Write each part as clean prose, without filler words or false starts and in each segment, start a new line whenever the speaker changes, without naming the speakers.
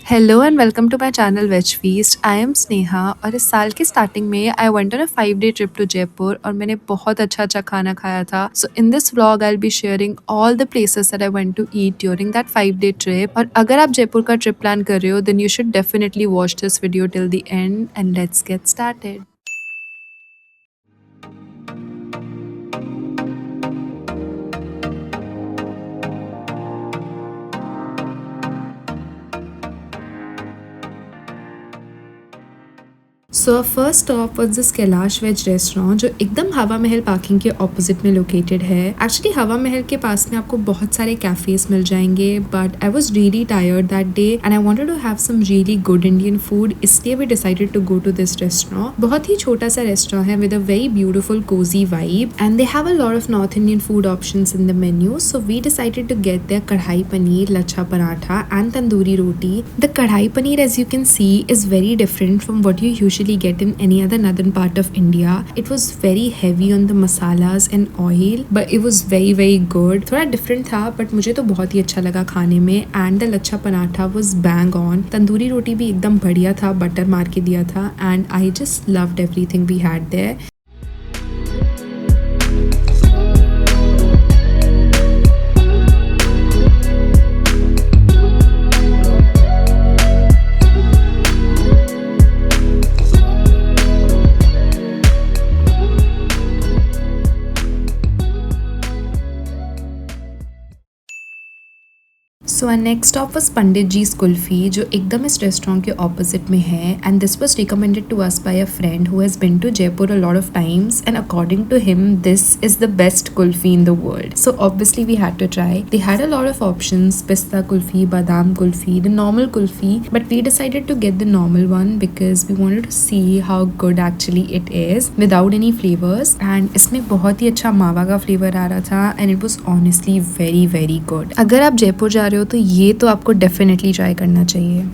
Hello and welcome to my channel veg feast. I am Sneha और इस साल के स्टार्टिंग में I went on a 5 day trip to Jaipur और मैंने बहुत अच्छा अच्छा खाना खाया था। So in this vlog I will be sharing all the places that I went to eat during that 5 day trip. और अगर आप जयपुर का ट्रिप प्लान कर रहे हो then you should definitely watch this video till the end and let's get started. So first stop was this Kailash veg restaurant जो एकदम हवा महल पार्किंग के ऑपोजिट में लोकेटेड है। एक्चुअली हवा महल के पास में आपको बहुत सारे कैफेज मिल जाएंगे but I was really tired that day and I wanted to have some really good Indian food, इसलिए we decided to go to this restaurant. बहुत ही छोटा सा रेस्टोरेंट है with a very beautiful cozy vibe and they have a lot of North Indian food options in the menu. So we decided to get their kadhai paneer, lachha paratha and tandoori roti. The kadhai paneer as you can see is very different from what you usually get in any other northern part of India. It was very heavy on the masalas and oil, but it was very good. थोड़ा different था but मुझे तो बहुत ही अच्छा लगा खाने में। and the lachha paratha was bang on. Tandoori रोटी भी एकदम बढ़िया था, बटर मार के दिया था and I just loved everything we had there. So our next stop was Pandit ji's kulfi जो एकदम इस रेस्टोरेंट के ऑपोजिट में है and this was recommended to us by a friend who has been to Jaipur a lot of times and according to him this is the best kulfi in the world. So obviously we had to try. They had a lot of options, pista kulfi, badam kulfi, the normal kulfi, but we decided to get the normal one because we wanted to see how good actually it is without any flavours and इसमें बहुत ही अच्छा मावा का flavour आ रहा था and it was honestly very good. अगर आप जयपुर जा रहे हो तो ये तो आपको डेफिनेटली ट्राई करना चाहिए।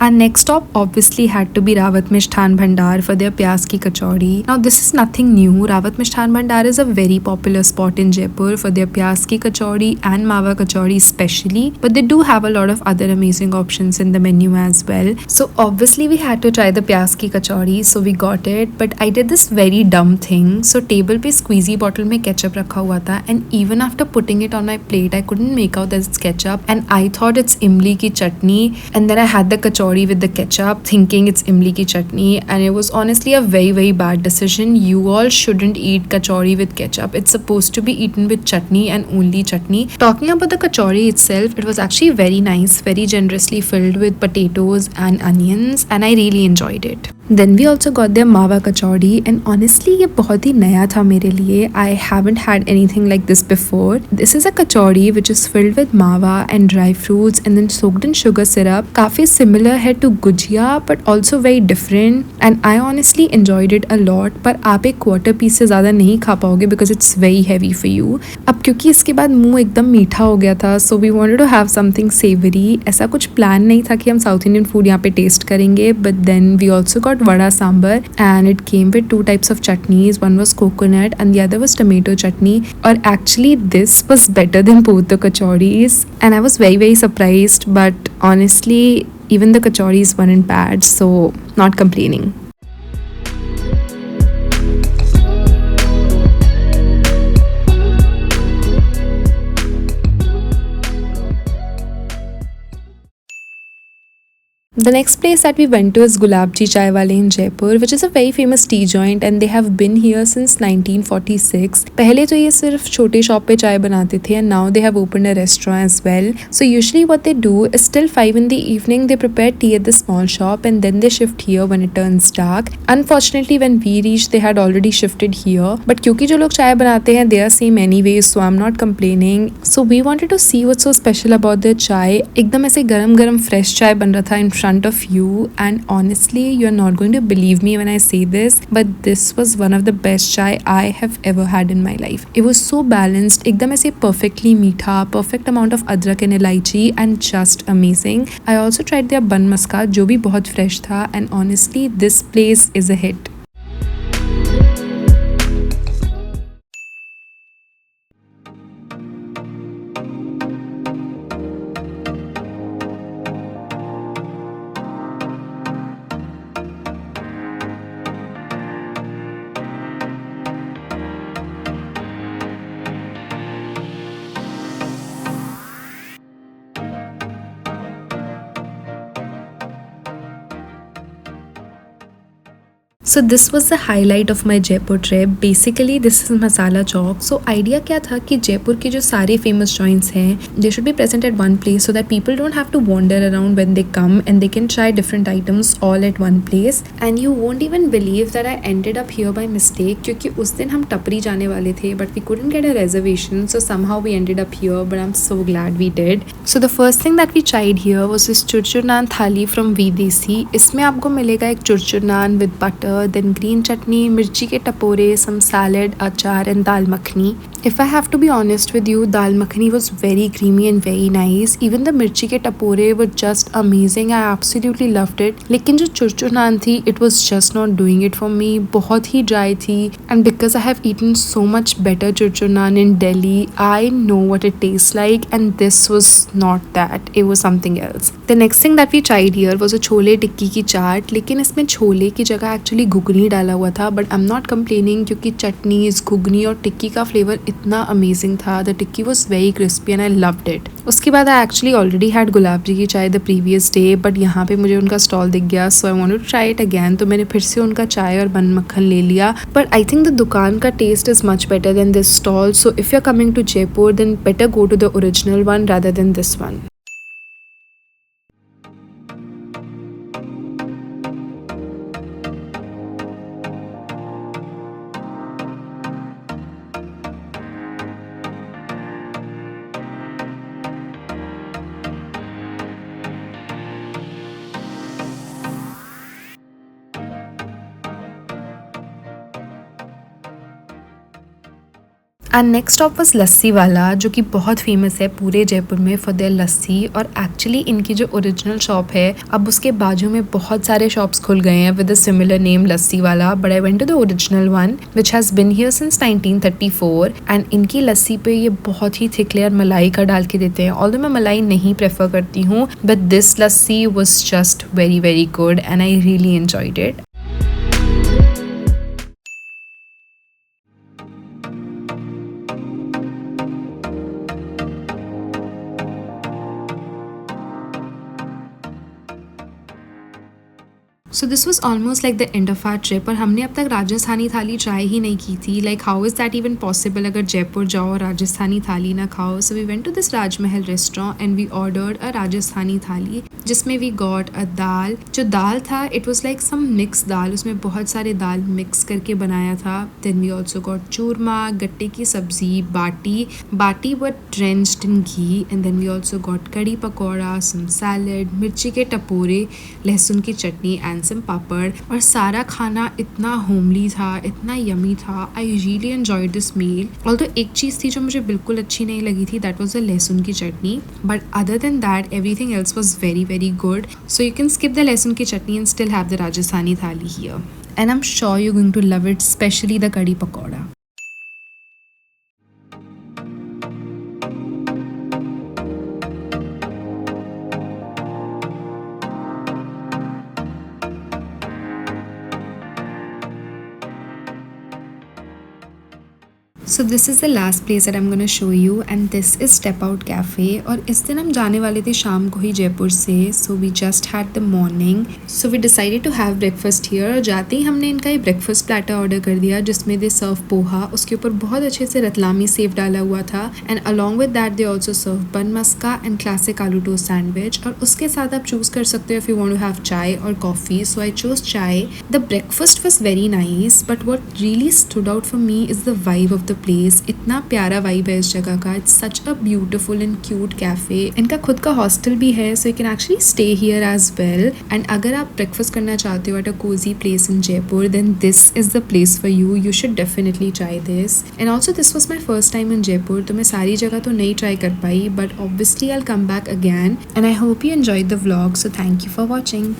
Our next stop obviously had to be Rawat Mishthan Bhandar for their प्याज की कचौड़ी. Now this is nothing new. Rawat Mishthan Bhandar is a very popular spot in Jaipur for their प्याज की कचौड़ी and मावा कचौड़ी especially, but they do have a lot of other amazing options in the menu as well. So obviously we had to try the प्याज की कचौड़ी, so we got it. But I did this very dumb thing. So table पे squeezy bottle में ketchup रखा हुआ था and even after putting it on my plate I couldn't make out that it's ketchup and I thought it's imli की chutney and then I had the kachori with the ketchup thinking it's imli ki chutney and it was honestly a very bad decision. You all shouldn't eat kachori with ketchup. It's supposed to be eaten with chutney and only chutney. Talking about the kachori itself, it was actually very nice, very generously filled with potatoes and onions and I really enjoyed it. Then we also got their मावा कचौड़ी and honestly ये बहुत ही नया था मेरे लिए. I haven't had anything like this before. This is a kachori which is filled with मावा and dry fruits and then soaked in sugar syrup. काफ़ी similar है to gujiya but also very different and I honestly enjoyed it a lot. पर आप एक quarter piece से ज़्यादा नहीं खा पाओगे because it's very heavy for you. अब क्योंकि इसके बाद मुंह एकदम मीठा हो गया था so we wanted to have something savory. ऐसा कुछ प्लान नहीं था कि हम साउथ इंडियन फूड यहाँ पे टेस्ट करेंगे but then we also got vada sambar and it came with 2 types of chutneys. One was coconut and the other was tomato chutney. Or actually this was better than both the kachoris and I was very surprised, but honestly even the kachoris weren't bad, so not complaining. The next place that we went to is Gulabji Chai Wale in Jaipur, which is a very famous tea joint and they have been here since 1946. पहले तो ये सिर्फ छोटे shop पे चाय बनाते थे and now they have opened a restaurant as well. So usually what they do is till 5 in the evening they prepare tea at the small shop and then they shift here when it turns dark. Unfortunately when we reached they had already shifted here. But क्योंकि जो लोग चाय बनाते हैं they are same anyways, so I'm not complaining. So we wanted to see what's so special about their chai. एकदम ऐसे गरम गरम fresh चाय बन रहा था in front of you, and honestly you're not going to believe me when I say this, but this was one of the best chai I have ever had in my life. It was so balanced, एकदम ऐसे perfectly मीठा, perfect amount of अदरक and इलायची and just amazing. I also tried their bun maska जो भी बहुत fresh था and honestly this place is a hit. So this was the highlight of my Jaipur trip. Basically this is Masala Chowk. So idea क्या था कि जयपुर के जो सारे famous joints हैं they should be present at one place so that people don't have to wander around when they come and they can try different items all at one place. And you won't even believe that I ended up here by mistake क्योंकि उस दिन हम टपरी जाने वाले थे but we couldn't get a reservation, so somehow we ended up here, but I'm so glad we did. So the first thing that we tried here was this churchur naan thali from Videsi. इसमें आपको मिलेगा एक churchur naan with butter, then green chutney, mirchi ke tapore, some salad, achar and dal makhani. If I have to be honest with you, dal makhani was very creamy and very nice. Even the mirchi ke tapore were just amazing. I absolutely loved it. लेकिन जो churchur naan थी, it was just not doing it for me. बहुत ही dry थी, and because I have eaten so much better churchur naan in Delhi, I know what it tastes like, and this was not that. It was something else. The next thing that we tried here was a chole टिक्की की चाट, लेकिन इसमें छोले की जगह actually ghugni डाला हुआ था, but I am not complaining क्योंकि chutneys, ghugni और टिक्की का फ्लेवर इतना अमेजिंग था. The tikki was very crispy and I loved it. उसके बाद आई एक्चुअली ऑलरेडी हैड गुलाबजी की चाय द प्रीवियस डे, बट यहाँ पे मुझे उनका स्टॉल दिख गया, so I wanted to try it again. तो मैंने फिर से उनका चाय और बन मक्खन ले लिया, बट आई थिंक द दुकान का taste is much better than this stall. So if you are coming to Jaipur then better go to the original one rather than this one. And next stop was lassi wala, जो कि बहुत famous है पूरे जयपुर में for their लस्सी. और actually इनकी जो original shop है अब उसके बाजू में बहुत सारे शॉप्स खुल गए हैं with a similar name Lassi Wala, but I went to the original one which has been here since 1934. And इनकी लस्सी पे ये बहुत ही थिक लेयर मलाई का डाल के देते हैं. ऑल्दो मैं मलाई नहीं प्रेफर करती हूँ, but this lassi was just very very good and I really enjoyed it. So this was almost like the end of are trip. और हमने अब तक राजस्थानी थाली ट्राई ही नहीं की थी. Like how is that even possible अगर जयपुर जाओ और राजस्थानी थाली ना खाओ. So we went to this Rajmahal restaurant and we ordered a Rajasthani thali जिसमें वी गॉट अ दाल. जो दाल था it was like some mix dal, उसमें बहुत सारे दाल मिक्स करके बनाया था. Then we also got churma, gatte की sabzi, baati were drenched in ghee. And then we also got कड़ी पकौड़ा, सम सैलड, मिर्ची के टपोरे, लहसुन की चटनी एंड सम पापड़. और सारा खाना इतना होमली था, इतना यमी था. I really enjoyed this meal. Although एक चीज़ थी जो मुझे बिल्कुल अच्छी नहीं लगी थी, दैट वॉज द लहसुन की chutney, but other than that everything else was very very good. So you can skip the lahsun की chutney and still have the Rajasthani thali here. And I'm sure you're going to love it, especially the kadi pakoda. So this is the last place that I am gonna show you and this is step out cafe. और इस दिन हम जाने वाले थे शाम को ही जयपुर से, so we just had the morning, so we decided to have breakfast here. और जाते ही हमने इनका ये ब्रेकफास्ट प्लेटर ऑर्डर कर दिया जिसमें दे सर्व पोहा, उसके ऊपर बहुत अच्छे से रतलामी सेव डाला हुआ था and along with that they also serve bun maska and classic aloo toast sandwich. और उसके साथ आप चूज़ कर सकते हो if you want to have chai और coffee, so I choose chai. The breakfast was very nice but what really stood out for me is the vibe of the place. इतना प्यारा वाइब है इस जगह का, it's such a beautiful and cute cafe. इनका खुद का हॉस्टल भी है, so you can actually stay here as well. And अगर आप ब्रेकफास्ट करना चाहते हो at a cozy place in Jaipur then this is the place for you, you should definitely try this. And also this was my first time in Jaipur, तो मैं सारी जगह तो नहीं ट्राई कर पाई but obviously I will come back again and I hope you enjoyed the vlog, so thank you for watching.